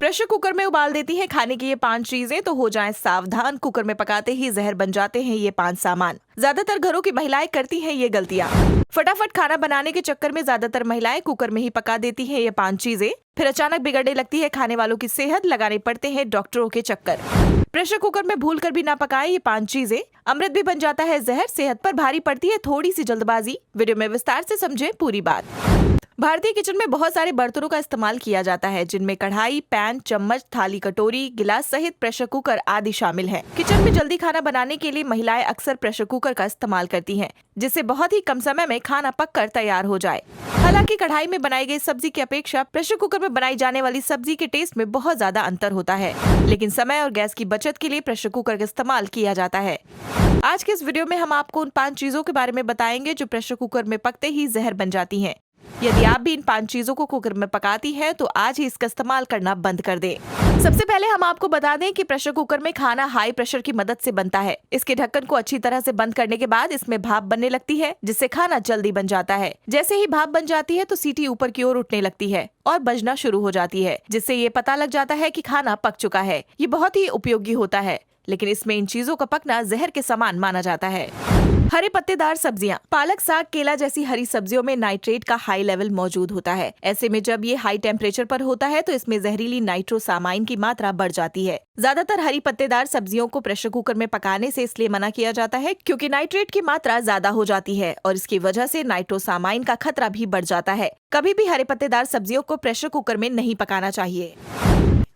Pressure cooker में उबाल देती हैं खाने की ये 5 चीजें, तो हो जाएं सावधान। कुकर में पकाते ही जहर बन जाते हैं ये 5 सामान। ज्यादातर घरों की महिलाएं करती हैं ये गलतियां। फटाफट खाना बनाने के चक्कर में ज्यादातर महिलाएं कुकर में ही पका देती हैं ये 5 चीजें। फिर अचानक बिगड़ने लगती है खाने वालों की सेहत, लगाने पड़ते हैं डॉक्टरों के चक्कर। प्रेशर कुकर में भूल कर भी ना पकाएं ये 5 चीजें, अमृत भी बन जाता है जहर। सेहत पर भारी पड़ती है थोड़ी सी जल्दबाजी। वीडियो में विस्तार से समझें पूरी बात। भारतीय किचन में बहुत सारे बर्तनों का इस्तेमाल किया जाता है, जिनमें कढ़ाई, पैन, चम्मच, थाली, कटोरी, गिलास सहित प्रेशर कुकर आदि शामिल हैं। किचन में जल्दी खाना बनाने के लिए महिलाएं अक्सर प्रेशर कुकर का इस्तेमाल करती हैं, जिससे बहुत ही कम समय में खाना पककर तैयार हो जाए। हालांकि कढ़ाई में बनाई गई सब्जी की अपेक्षा प्रेशर कुकर में बनाई जाने वाली सब्जी के टेस्ट में बहुत ज्यादा अंतर होता है, लेकिन समय और गैस की बचत के लिए प्रेशर कुकर का इस्तेमाल किया जाता है। आज के इस वीडियो में हम आपको उन 5 चीजों के बारे में बताएंगे जो प्रेशर कुकर में पकते ही जहर बन जाती हैं। यदि आप भी इन 5 चीजों को कुकर में पकाती हैं, तो आज ही इसका इस्तेमाल करना बंद कर दें। सबसे पहले हम आपको बता दें कि प्रेशर कुकर में खाना हाई प्रेशर की मदद से बनता है। इसके ढक्कन को अच्छी तरह से बंद करने के बाद इसमें भाप बनने लगती है, जिससे खाना जल्दी बन जाता है। जैसे ही भाप बन जाती है तो सीटी ऊपर की ओर उठने लगती है और बजना शुरू हो जाती है, जिससे ये पता लग जाता है कि खाना पक चुका है। ये बहुत ही उपयोगी होता है, लेकिन इसमें इन चीजों का पकना जहर के समान माना जाता है। हरे पत्तेदार सब्जियां, पालक, साग, केला जैसी हरी सब्जियों में नाइट्रेट का हाई लेवल मौजूद होता है। ऐसे में जब ये हाई टेम्परेचर पर होता है तो इसमें जहरीली नाइट्रोसामाइन की मात्रा बढ़ जाती है। ज्यादातर हरी पत्तेदार सब्जियों को प्रेशर कुकर में पकाने से इसलिए मना किया जाता है क्योंकि नाइट्रेट की मात्रा ज्यादा हो जाती है और इसकी वजह से नाइट्रोसामाइन का खतरा भी बढ़ जाता है। कभी भी हरे पत्तेदार सब्जियों को प्रेशर कुकर में नहीं पकाना चाहिए।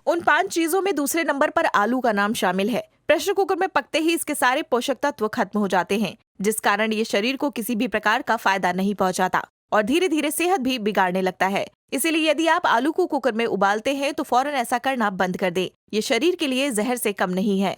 उन 5 चीजों में दूसरे नंबर पर आलू का नाम शामिल है। प्रेशर कुकर में पकते ही इसके सारे पोषक तत्व खत्म हो जाते हैं, जिस कारण ये शरीर को किसी भी प्रकार का फायदा नहीं पहुंचाता और धीरे धीरे सेहत भी बिगाड़ने लगता है। इसीलिए यदि आप आलू को कुकर में उबालते हैं तो फौरन ऐसा करना बंद कर दें। ये शरीर के लिए जहर से कम नहीं है।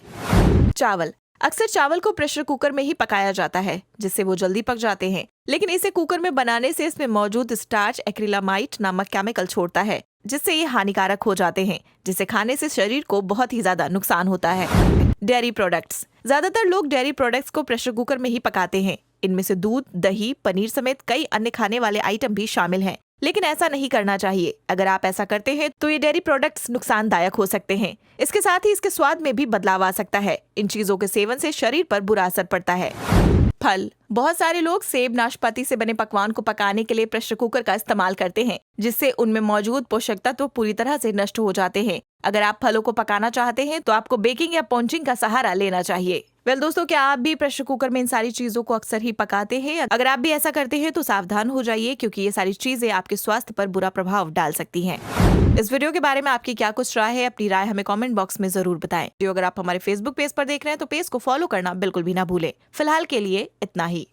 चावल, अक्सर चावल को प्रेशर कुकर में ही पकाया जाता है, जिससे वो जल्दी पक जाते हैं, लेकिन इसे कुकर में बनाने से इसमें मौजूद स्टार्च एक्रिलामाइड नामक केमिकल छोड़ता है, जिससे ये हानिकारक हो जाते हैं, जिसे खाने से शरीर को बहुत ही ज्यादा नुकसान होता है। डेयरी प्रोडक्ट्स, ज्यादातर लोग डेयरी प्रोडक्ट्स को प्रेशर कुकर में ही पकाते हैं। इनमें से दूध, दही, पनीर समेत कई अन्य खाने वाले आइटम भी शामिल हैं, लेकिन ऐसा नहीं करना चाहिए। अगर आप ऐसा करते हैं तो ये डेयरी प्रोडक्ट्स नुकसानदायक हो सकते हैं। इसके साथ ही इसके स्वाद में भी बदलाव आ सकता है। इन चीजों के सेवन से शरीर पर बुरा असर पड़ता है। फल, बहुत सारे लोग सेब, नाशपाती से बने पकवान को पकाने के लिए प्रेशर कुकर का इस्तेमाल करते हैं, जिससे उनमें मौजूद पोषक तत्व पूरी तरह से नष्ट हो जाते हैं। अगर आप फलों को पकाना चाहते हैं तो आपको बेकिंग या पॉन्चिंग का सहारा लेना चाहिए। दोस्तों, क्या आप भी प्रेशर कुकर में इन सारी चीजों को अक्सर ही पकाते हैं? अगर आप भी ऐसा करते हैं तो सावधान हो जाइए, क्योंकि ये सारी चीजें आपके स्वास्थ्य पर बुरा प्रभाव डाल सकती हैं। इस वीडियो के बारे में आपकी क्या कुछ राय है? अपनी राय हमें कमेंट बॉक्स में जरूर बताएं। अगर आप हमारे फेसबुक पेज पर देख रहे हैं तो पेज को फॉलो करना बिल्कुल भी ना भूलें। फिलहाल के लिए इतना ही।